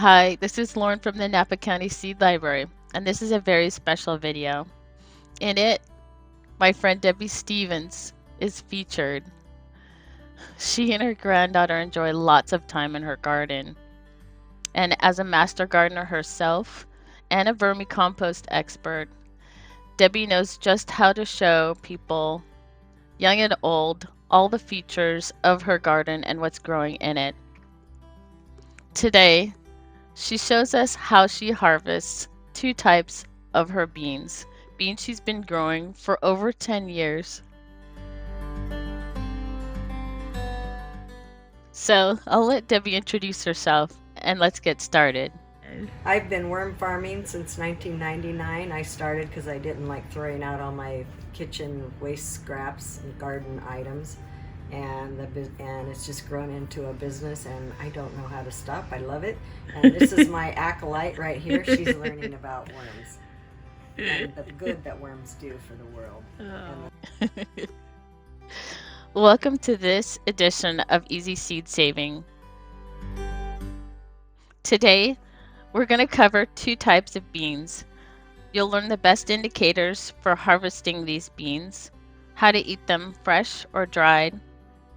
Hi, this is Lauren from the Napa County Seed Library, and this is a very special video. In it, my friend Debbie Stevens is featured. She and her granddaughter enjoy lots of time in her garden. And as a master gardener herself and a vermicompost expert, Debbie knows just how to show people, young and old, all the features of her garden and what's growing in it. Today, she shows us how she harvests two types of her beans she's been growing for over 10 years. So I'll let Debbie introduce herself and let's get started. I've been worm farming since 1999. I started because I didn't like throwing out all my kitchen waste scraps and garden items, and it's just grown into a business, and I don't know how to stop. I love it. And this is my acolyte right here. She's learning about worms and the good that worms do for the world. Oh. Welcome to this edition of Easy Seed Saving. Today, we're going to cover two types of beans. You'll learn the best indicators for harvesting these beans, how to eat them fresh or dried,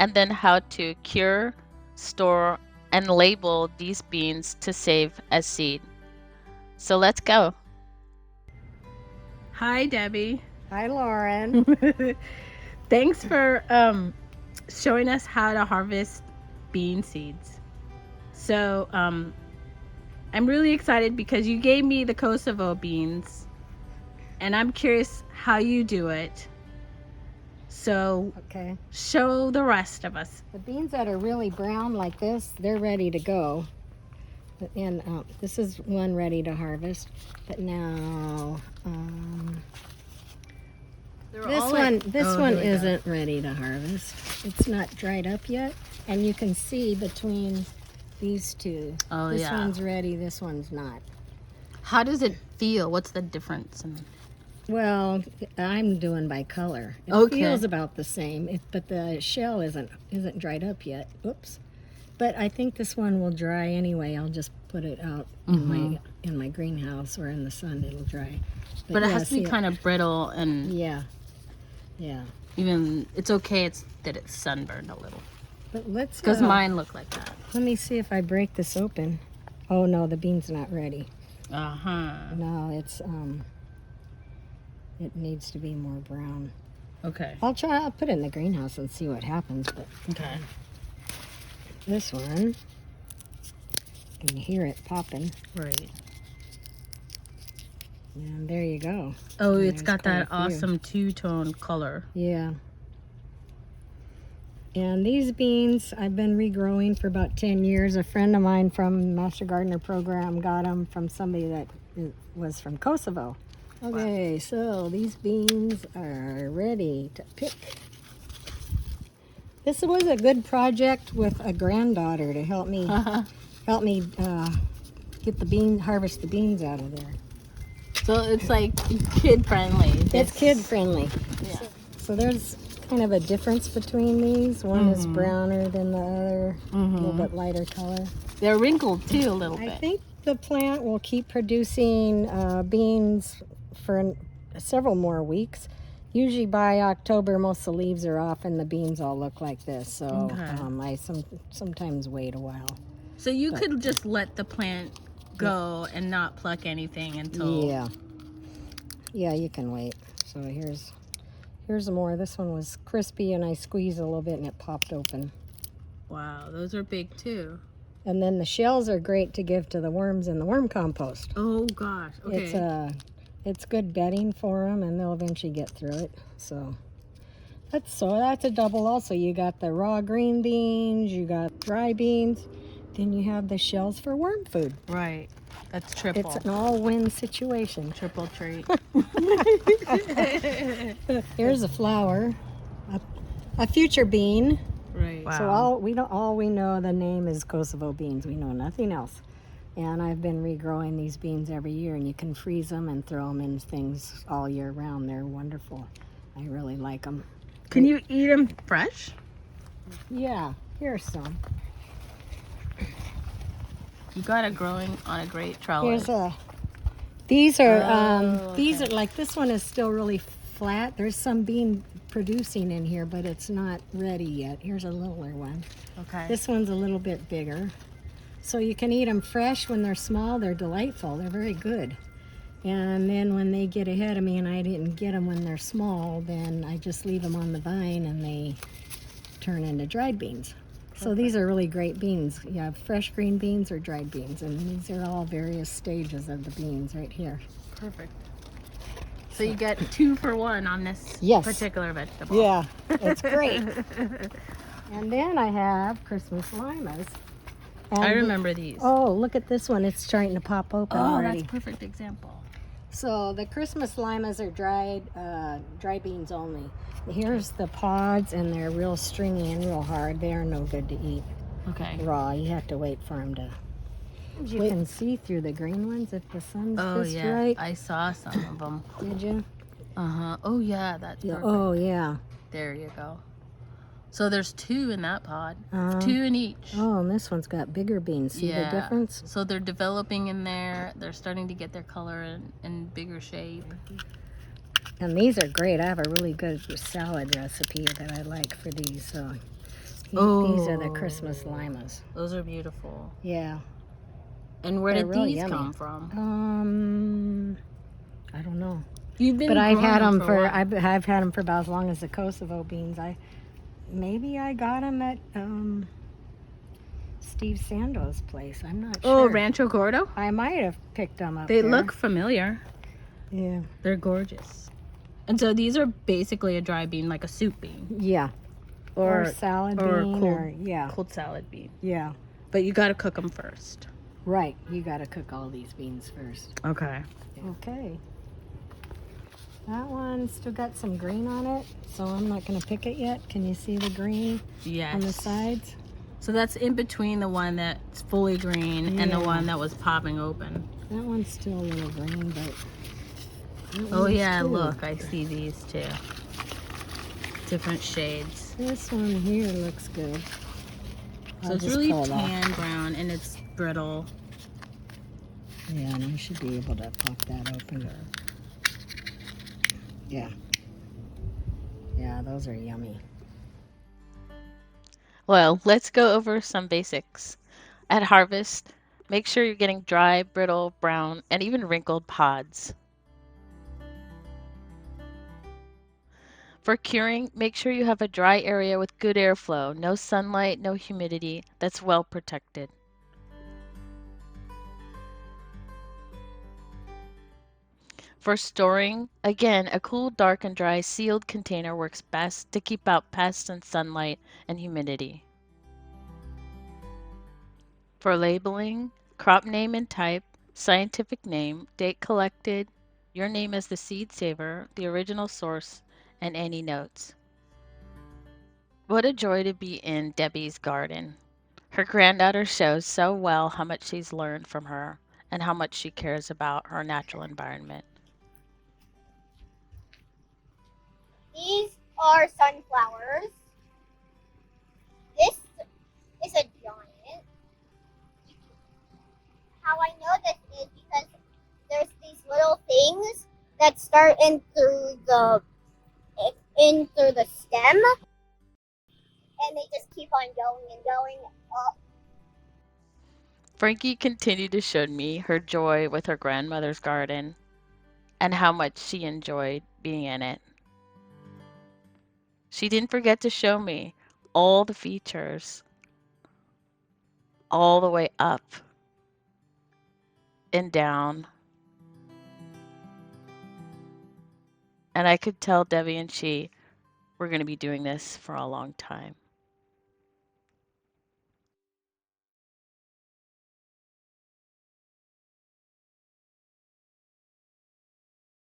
and then how to cure, store, and label these beans to save as seed. So let's go. Hi, Debbie. Hi, Lauren. Thanks for showing us how to harvest bean seeds. So I'm really excited because you gave me the Kosovo beans, and I'm curious how you do it. So Okay. show the rest of us. The beans that are really brown like this, they're ready to go. And this is one ready to harvest. But now this one isn't ready to harvest. It's not dried up yet, and you can see between these two. Oh, this yeah. one's ready. This one's not. How does it feel? What's the difference? Well, I'm doing by color. It Okay. feels about the same, but the shell isn't dried up yet. Oops. But I think this one will dry anyway. I'll just put it out in my greenhouse or in the sun. It'll dry. But it yeah, has to be kind of brittle, and yeah. even it's okay. It's that it's sunburned a little But let's because mine look like that. let me see if I break this open. Oh no, the bean's not ready. No, it's it needs to be more brown. Okay. I'll put it in the greenhouse and see what happens. But Okay. this one, you can hear it popping. Right. And there you go. Oh, And it's there's got quite that a few. awesome two-tone color. Yeah. And these beans I've been regrowing for about 10 years. A friend of mine from Master Gardener program got them from somebody that was from Kosovo. Okay, so these beans are ready to pick. This was a good project with a granddaughter to help me harvest the beans out of there. So it's like kid friendly. It's kid friendly. Yeah. So there's kind of a difference between these. One is browner than the other, a little bit lighter color. They're wrinkled too a little I bit. think the plant will keep producing beans for several more weeks. Usually by October, most of the leaves are off and the beans all look like this. So I sometimes wait a while. So you could just let the plant go and not pluck anything until. Yeah, you can wait. So here's more. This one was crispy and I squeezed a little bit and it popped open. Wow, those are big too. And then the shells are great to give to the worms in the worm compost. Oh gosh. Okay. It's good bedding for them, and they'll eventually get through it. So that's a double. Also, you got the raw green beans, you got dry beans, then you have the shells for worm food. Right. That's triple. It's an all-win situation. Triple treat. Here's a flower, a future bean. Right. Wow. So all we know the name is Kosovo beans. We know nothing else. And I've been regrowing these beans every year, and you can freeze them and throw them in things all year round. They're wonderful. I really like them. Can you eat them fresh? Yeah, here's some. You got it growing on a great trellis. Here's a. These are these okay. are like this one is still really flat. There's some bean producing in here, but it's not ready yet. Here's a littler one. Okay. This one's a little bit bigger. So you can eat them fresh when they're small. They're delightful. They're very good. And then when they get ahead of me and I didn't get them when they're small, then I just leave them on the vine and they turn into dried beans. So these are really great beans. You have fresh green beans or dried beans, and these are all various stages of the beans right here. Perfect. So you get 2 for 1 on this Yes. particular vegetable. Yeah, it's great. And then I have Christmas Limas. And I remember these. Oh, look at this one. It's starting to pop open already. That's a perfect example. So the Christmas Limas are dry beans only. Here's the pods, and they're real stringy and real hard. They are no good to eat Okay. raw. You have to wait for them to. You can see through the green ones if the sun's just right. I saw some of them. Did you? Uh-huh. Oh, yeah, that's Yeah. perfect. Oh, yeah. There you go. So there's 2 in that pod. Uh-huh. 2 in each. Oh, and this one's got bigger beans. See the difference? So they're developing in there. They're starting to get their color in bigger shape. And these are great. I have a really good salad recipe that I like for these. So these are the Christmas Limas. Those are beautiful. Yeah. And where They're did real these yummy. come from? I don't know. You've been But I've had growing them for a while. I've had them for about as long as the Kosovo beans. Maybe I got them at Steve Sando's place. I'm not sure. Oh, Rancho Gordo? I might have picked them up They there. look familiar. Yeah. They're gorgeous. And so these are basically a dry bean, like a soup bean. Yeah. Or salad or bean. cold- cold salad bean. Yeah. But you got to cook them first. Right. You got to cook all these beans first. Okay. Okay. That one still got some green on it, so I'm not going to pick it yet. Can you see the green Yes. on the sides? So that's in between the one that's fully green and the Yeah. one that was popping open. That one's still a little green, but... that Oh one's yeah, too. look, I see these too. Different shades. This one here looks good. So I'll it's just really pull it off. tan brown and it's brittle. Yeah, and I should be able to pop that open. Yeah. Yeah, those are yummy. Well, let's go over some basics. At harvest, make sure you're getting dry, brittle, brown, and even wrinkled pods. For curing, make sure you have a dry area with good airflow, no sunlight, no humidity, that's well protected. For storing, again, a cool, dark, and dry sealed container works best to keep out pests and sunlight and humidity. For labeling, crop name and type, scientific name, date collected, your name as the seed saver, the original source, and any notes. What a joy to be in Debbie's garden. Her granddaughter shows so well how much she's learned from her and how much she cares about her natural environment. These are sunflowers. This is a giant. How I know this is because there's these little things that start in through the stem, and they just keep on going and going up. Frankie continued to show me her joy with her grandmother's garden and how much she enjoyed being in it. She didn't forget to show me all the features, all the way up and down. And I could tell Debbie and she were going to be doing this for a long time.